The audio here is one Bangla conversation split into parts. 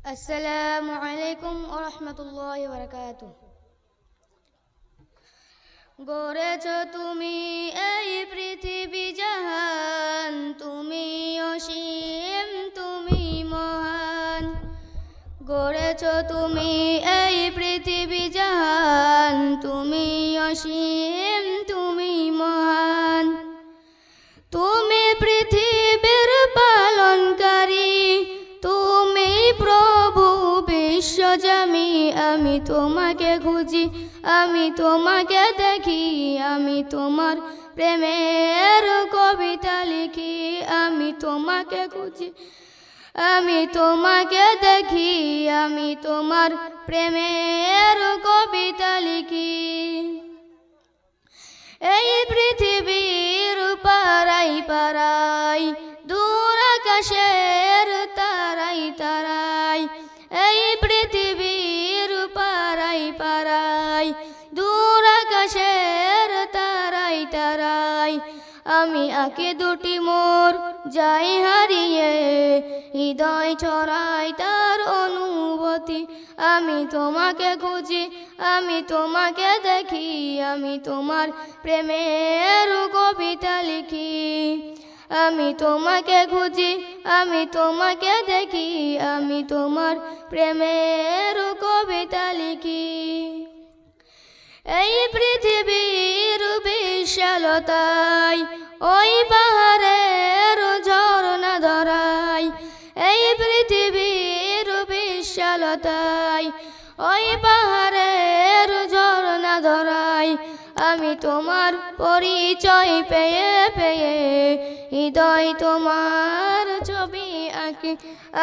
আসসালামু আলাইকুম ওয়া রাহমাতুল্লাহি ওয়া বারাকাতুহু। গড়েছ তুমি এই পৃথিবী জাহান, তুমি অসীম, তুমি মহান। গড়েছ তুমি এই পৃথিবী জাহান, তুমি অসীম, তুমি মহান। তুমি পৃথিবীর পালনকারী, তুমি প্রভু বিশ্বজামি। আমি তোমাকে খুঁজি, আমি তোমাকে দেখি, আমি তোমার প্রেমের কবিতা লিখি। আমি তোমাকে খুঁজি, আমি তোমাকে দেখি, আমি তোমার প্রেমের কবিতা লিখি। এই পৃথিবীর পারাই পারাই, দূর আকাশের তারাই তারাই। এই পৃথিবীর পারাই পারাই, দূর আকাশের তারাই তারাই। আমি আঁকি দুটি মোর যাই হারিয়ে, হৃদয় ছড়াই তার অনুভূতি। আমি তোমাকে খুঁজি, আমি তোমাকে দেখি, আমি তোমার প্রেমের কবিতা লিখি। আমি তোমাকে খুঁজি, আমি তোমাকে দেখি, আমি তোমার প্রেমের কবিতা লিখি। এই পৃথিবীর বিশালতায়, ওই পাহাড়ের ঝরনা ধরাই। এই পৃথিবীর বিশালতায়, ওই পাহাড়ের ঝরনা ধরাই। আমি তোমার পরিচয় পেয়ে পেয়ে, হৃদয় তোমার ছবি আঁকি।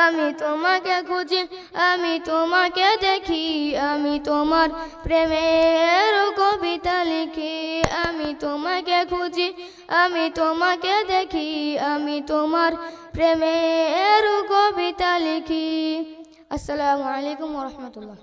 আমি তোমাকে খুঁজি, আমি তোমাকে দেখি, আমি তোমার প্রেমের কবিতা লিখি। আমি তোমাকে খুঁজি, আমি তোমাকে দেখি, আমি তোমার প্রেমের কবিতা লিখি। আসসালামু আলাইকুম ওয়া রাহমাতুল্লাহ।